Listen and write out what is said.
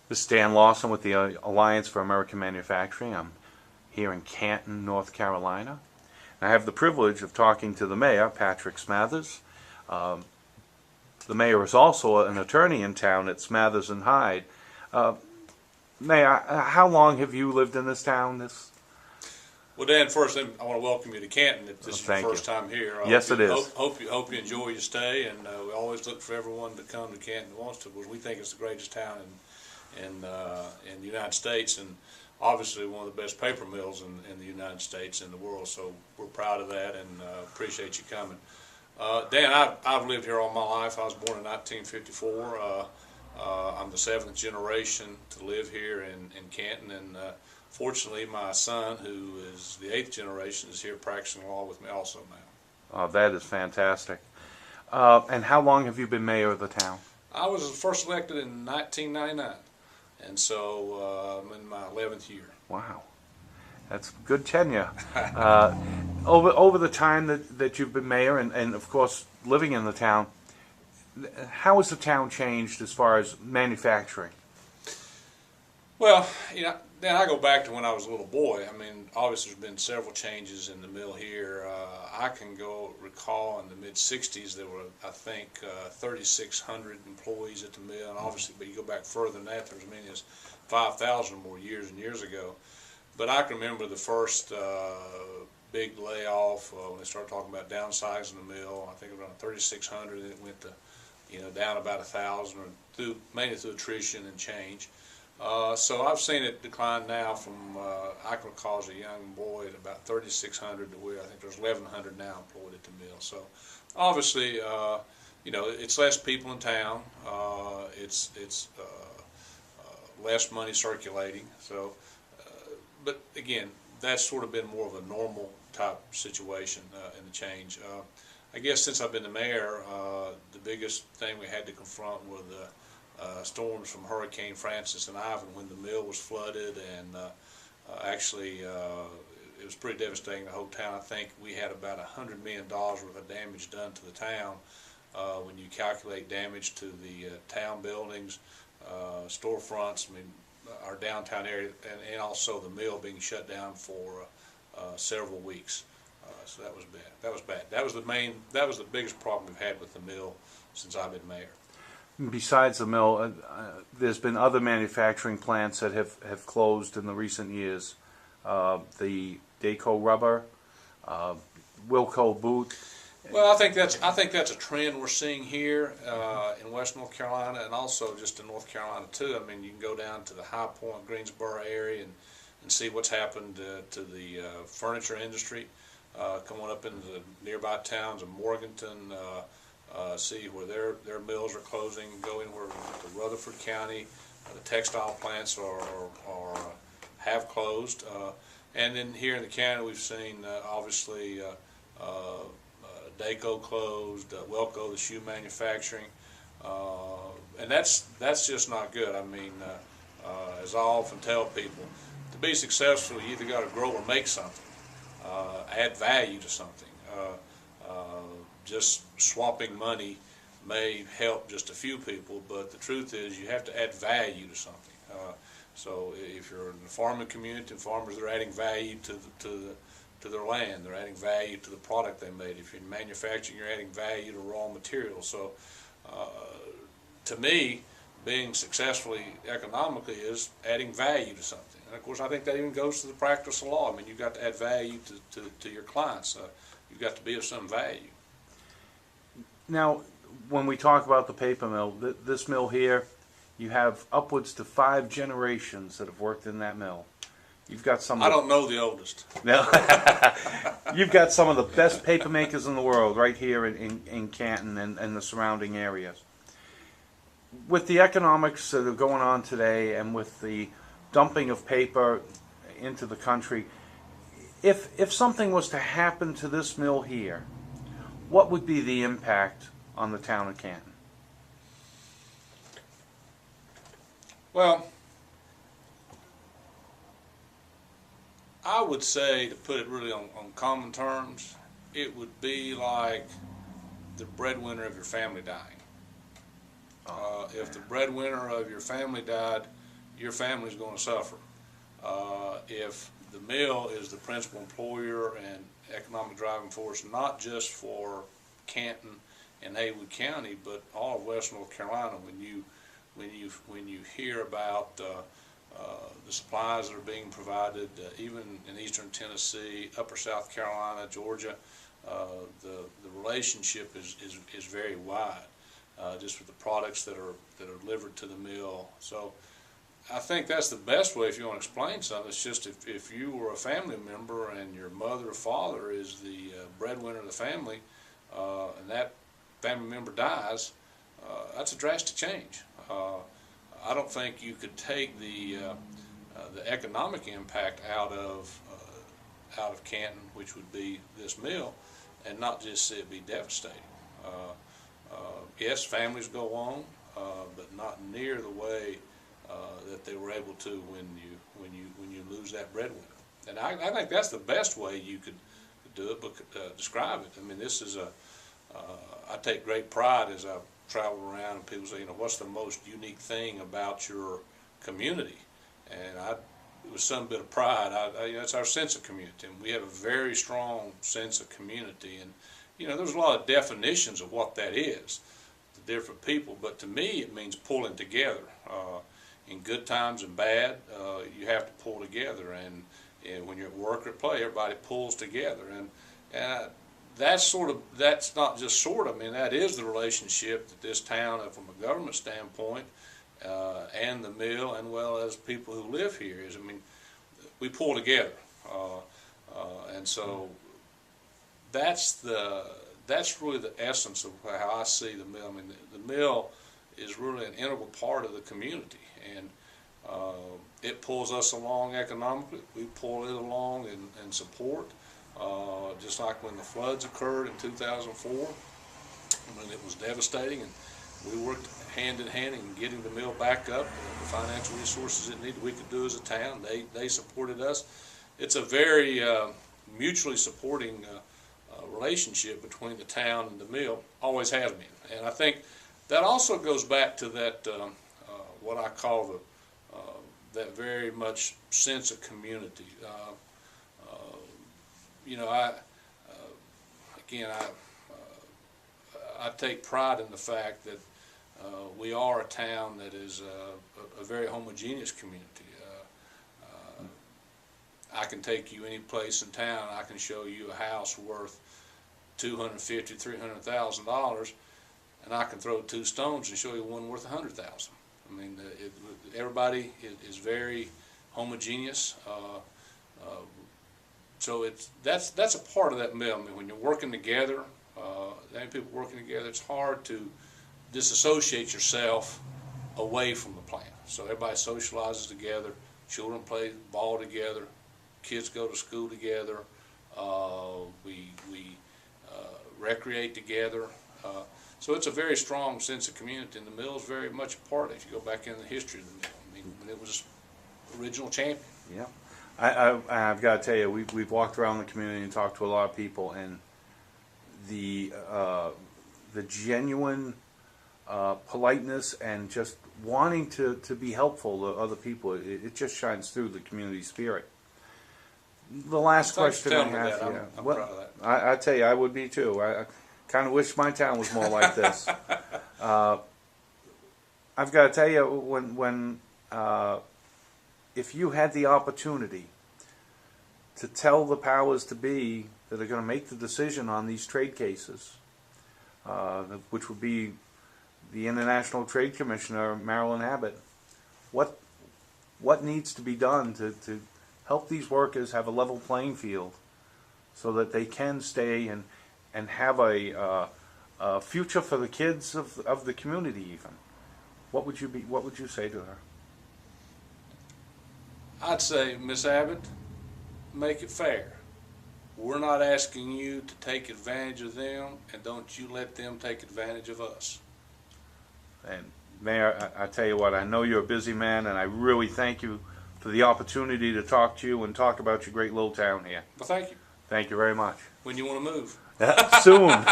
This is Dan Lawson with the Alliance for American Manufacturing. I'm here in Canton, North Carolina. And I have the privilege of talking to the mayor, Patrick Smathers. The mayor is also an attorney in town at Smathers and Hyde. Mayor, how long have you lived in this town? Well, Dan, first I want to welcome you to Canton. If this is your first time here, yes, it is. Hope you enjoy your stay, and we always look for everyone to come to Canton who wants to, because we think it's the greatest town in the United States, and obviously one of the best paper mills in the United States and the world. So we're proud of that, and appreciate you coming. Dan, I've lived here all my life. I was born in 1954. I'm the 7th generation to live here in Canton, and fortunately my son, who is the 8th generation, is here practicing law with me also now. That is fantastic. And how long have you been mayor of the town? I was first elected in 1999, and so I'm in my 11th year. Wow, that's good tenure. Over the time that you've been mayor, and of course living in the town, how has the town changed as far as manufacturing? Well, then I go back to when I was a little boy. I mean, obviously there's been several changes in the mill here. I can recall in the mid-'60s there were, I think, 3,600 employees at the mill, and obviously, but you go back further than that, there's as many as 5,000 or more years and years ago. But I can remember the first big layoff when they started talking about downsizing the mill. I think around 3,600, and it went to down about 1,000, or mainly through attrition and change. So I've seen it decline now from, I can recall as a young boy, at about 3,600 to where I think there's 1,100 now employed at the mill. So obviously, it's less people in town. It's less money circulating. So, but again, that's sort of been more of a normal type situation in the change. I guess since I've been the mayor, the biggest thing we had to confront were the storms from Hurricane Francis and Ivan, when the mill was flooded, and actually it was pretty devastating the whole town. I think we had about $100 million worth of damage done to the town when you calculate damage to the town buildings, storefronts, I mean, our downtown area, and also the mill being shut down for several weeks. So that was bad. That was bad. That was the biggest problem we've had with the mill since I've been mayor. Besides the mill, there's been other manufacturing plants that have closed in the recent years. The Daco Rubber, Wilco Boot. Well, I think that's a trend we're seeing here in West North Carolina, and also just in North Carolina too. I mean, you can go down to the High Point, Greensboro area and see what's happened to the furniture industry. Coming up into the nearby towns of Morganton, see where their mills are closing, go anywhere to Rutherford County. The textile plants have closed, and then here in the county we've seen obviously Daco closed, Welco, the shoe manufacturing, and that's just not good. I mean, as I often tell people, to be successful, you either got to grow or make something, add value to something. Just swapping money may help just a few people, but the truth is you have to add value to something. So if you're in the farming community, farmers are adding value to their land, they're adding value to the product they made. If you're in manufacturing, you're adding value to raw materials. So to me, being successfully economically is adding value to something. And of course, I think that even goes to the practice of law. I mean, you've got to add value to your clients. You've got to be of some value. Now, when we talk about the paper mill, this mill here, you have upwards to 5 generations that have worked in that mill. You've got some. I don't know the oldest. No, you've got some of the best paper makers in the world right here in Canton and the surrounding areas. With the economics that are going on today, and with the dumping of paper into the country, if something was to happen to this mill here, what would be the impact on the town of Canton? Well, I would say, to put it really on common terms, it would be like the breadwinner of your family dying. If the breadwinner of your family died, your family's going to suffer. If the mill is the principal employer and economic driving force, not just for Canton and Haywood County, but all of West North Carolina, when you hear about the supplies that are being provided, even in eastern Tennessee, upper South Carolina, Georgia, the relationship is very wide, just with the products that are delivered to the mill. So I think that's the best way if you want to explain something. It's just if you were a family member and your mother or father is the breadwinner of the family, and that family member dies, that's a drastic change. I don't think you could take the economic impact out of Canton, which would be this mill, and not just see it be devastating. Yes, families go on, but not near the way that they were able to when you lose that breadwinner. And I think that's the best way you could do it, but describe it. I mean, this is I take great pride as I travel around and people say, what's the most unique thing about your community? And with some bit of pride, it's our sense of community, and we have a very strong sense of community. And there's a lot of definitions of what that is to different people, but to me, it means pulling together. In good times and bad, you have to pull together, and when you're at work or play, everybody pulls together, and that's not just sort of. I mean, that is the relationship that this town, from a government standpoint, and the mill, and well as people who live here, is. I mean, we pull together, and so that's really the essence of how I see the mill. I mean, the mill is really an integral part of the community, and it pulls us along economically. We pull it along in support. Just like when the floods occurred in 2004, when it was devastating, and we worked hand in hand in getting the mill back up, the financial resources it needed we could do as a town. They supported us. It's a very mutually supporting relationship between the town and the mill, always has been. And I think that also goes back to that what I call that very much sense of community. I take pride in the fact that we are a town that is a very homogeneous community. I can take you any place in town. I can show you a house worth $250,000, $300,000, and I can throw two stones and show you one worth $100,000. I mean, everybody is very homogeneous. So that's a part of that mill. I mean, when you're working together, many people working together, it's hard to disassociate yourself away from the plant. So everybody socializes together. Children play ball together. Kids go to school together. We recreate together. So it's a very strong sense of community, and the mill is very much a part of it. If you go back in the history of the mill, I mean, when it was original champion. Yeah. I've got to tell you, we've walked around the community and talked to a lot of people, and the genuine politeness and just wanting to be helpful to other people, it just shines through the community spirit. The last question I have, I'm proud of that. I tell you, I would be too. I kind of wish my town was more like this. I've got to tell you, when if you had the opportunity to tell the powers to be that are going to make the decision on these trade cases, which would be the International Trade Commissioner, Marilyn Abbott, what needs to be done to help these workers have a level playing field so that they can stay and have a future for the kids of the community even? What would you say to her? I'd say, Miss Abbott, make it fair. We're not asking you to take advantage of them, and don't you let them take advantage of us. And Mayor, I tell you what, I know you're a busy man, and I really thank you for the opportunity to talk to you and talk about your great little town here. Well, thank you. Thank you very much. When you want to move. Soon.